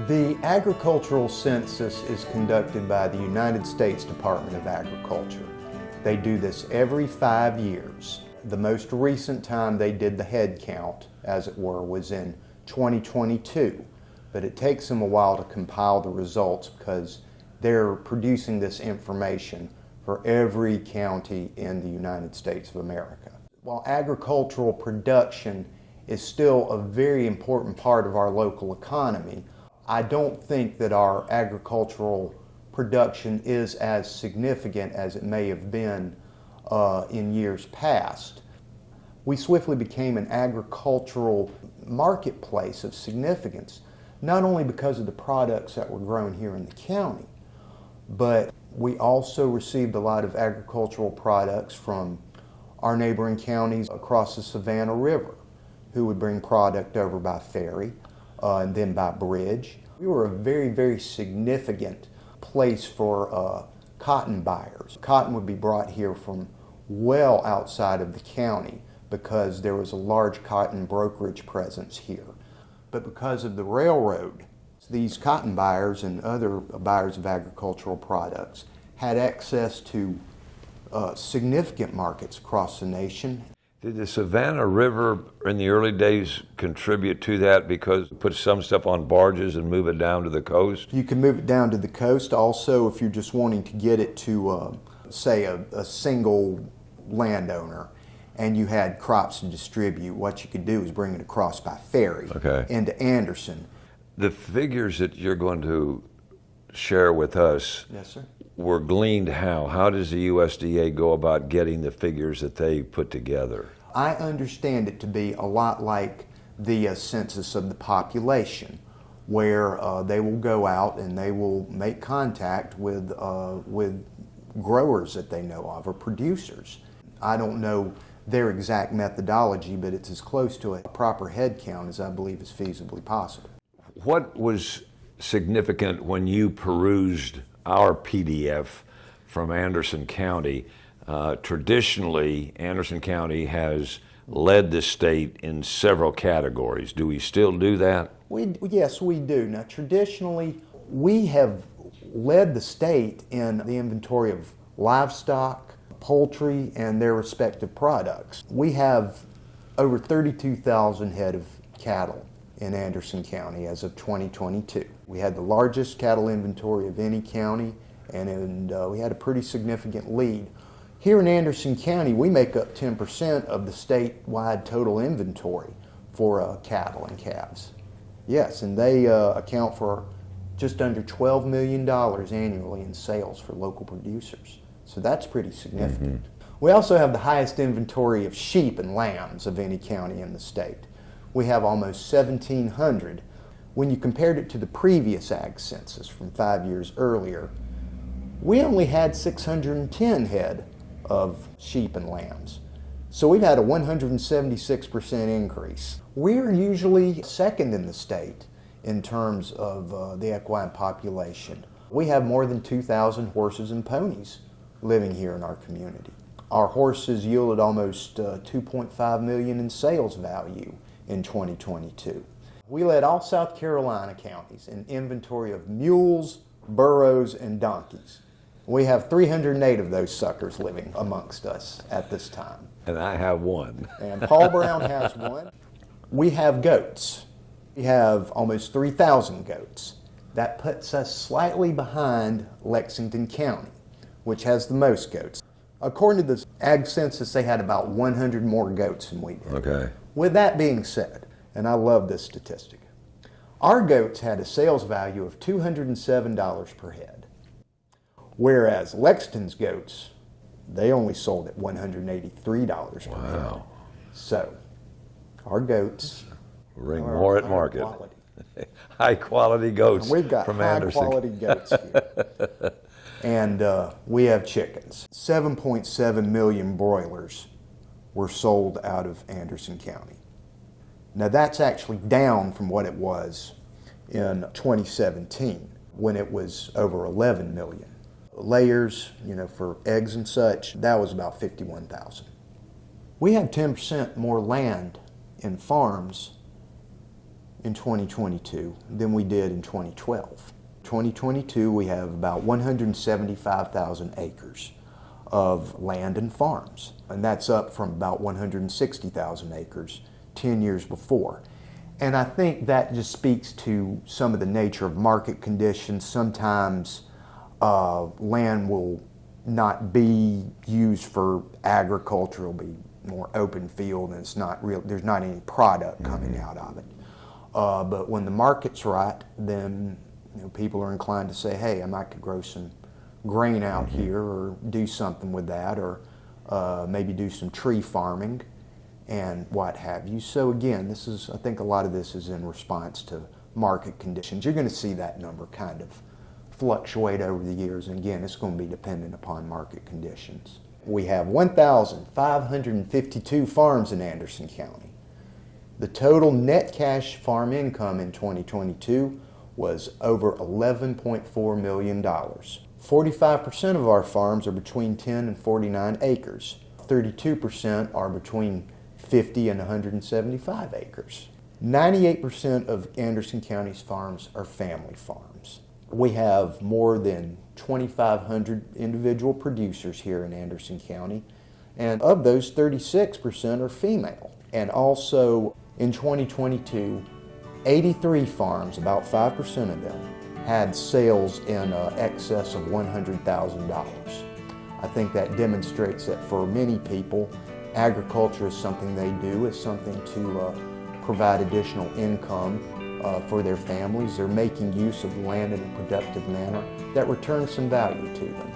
The agricultural census is conducted by the United States Department of Agriculture. They do this every 5 years. The most recent time they did the head count, as it were, was in 2022. But it takes them a while to compile the results because they're producing this information for every county in the United States of America. While agricultural production is still a very important part of our local economy, I don't think that our agricultural production is as significant as it may have been in years past. We swiftly became an agricultural marketplace of significance, not only because of the products that were grown here in the county, but we also received a lot of agricultural products from our neighboring counties across the Savannah River, who would bring product over by ferry and then by bridge. We were a very, very significant place for cotton buyers. Cotton would be brought here from well outside of the county because there was a large cotton brokerage presence here. But because of the railroad, these cotton buyers and other buyers of agricultural products had access to significant markets across the nation. Did the Savannah River in the early days contribute to that because it put some stuff on barges and move it down to the coast? You can move it down to the coast. Also, if you're just wanting to get it to, say, a single landowner and you had crops to distribute, what you could do is bring it across by ferry into Anderson. The figures that you're going to share with us were gleaned how? How does the USDA go about getting the figures that they put together? I understand it to be a lot like the census of the population, where they will go out and they will make contact with growers that they know of or producers. I don't know their exact methodology, but it's as close to a proper head count as I believe is feasibly possible. What was significant when you perused our PDF from Anderson County? Traditionally, Anderson County has led the state in several categories. Do we still do that? Yes, we do. Now, traditionally, we have led the state in the inventory of livestock, poultry, and their respective products. We have over 32,000 head of cattle in Anderson County as of 2022. We had the largest cattle inventory of any county, and we had a pretty significant lead. Here in Anderson County, we make up 10% of the statewide total inventory for cattle and calves. Yes, and they account for just under $12 million annually in sales for local producers. So that's pretty significant. We also have the highest inventory of sheep and lambs of any county in the state. We have almost 1,700. When you compared it to the previous Ag Census from 5 years earlier, we only had 610 head of sheep and lambs. So we've had a 176% increase. We're usually second in the state in terms of the equine population. We have more than 2,000 horses and ponies living here in our community. Our horses yielded almost $2.5 million in sales value in 2022. We led all South Carolina counties in inventory of mules, burros, and donkeys. We have 308 of those suckers living amongst us at this time. And I have one. And Paul Brown has one. We have goats. We have almost 3,000 goats. That puts us slightly behind Lexington County, which has the most goats. According to the Ag Census, they had about 100 more goats than we did. Okay. With that being said, and I love this statistic, our goats had a sales value of $207 per head, whereas Lexington's goats, they only sold at $183 per head. So, our goats ring more at market. Quality. High quality goats from We've got high quality goats here. And we have chickens. 7.7 million broilers were sold out of Anderson County. Now that's actually down from what it was in 2017 when it was over 11 million. Layers, for eggs and such, that was about 51,000. We have 10% more land in farms in 2022 than we did in 2012. 2022, we have about 175,000 acres of land and farms, and that's up from about 160,000 acres 10 years before. And I think that just speaks to some of the nature of market conditions. Sometimes land will not be used for agriculture, it'll be more open field, and it's not real, there's not any product coming out of it. But when the market's right, then people are inclined to say, hey, I might could grow some grain out here or do something with that, or maybe do some tree farming and what have you. So again, I think a lot of this is in response to market conditions. You're going to see that number kind of fluctuate over the years, and again, it's going to be dependent upon market conditions. We have 1,552 farms in Anderson County. The total net cash farm income in 2022 was over $11.4 million. 45% of our farms are between 10 and 49 acres. 32% are between 50 and 175 acres. 98% of Anderson County's farms are family farms. We have more than 2,500 individual producers here in Anderson County, and of those, 36% are female. And also in 2022, 83 farms, about 5% of them, had sales in excess of $100,000. I think that demonstrates that for many people, agriculture is something they do, is something to provide additional income for their families. They're making use of the land in a productive manner that returns some value to them.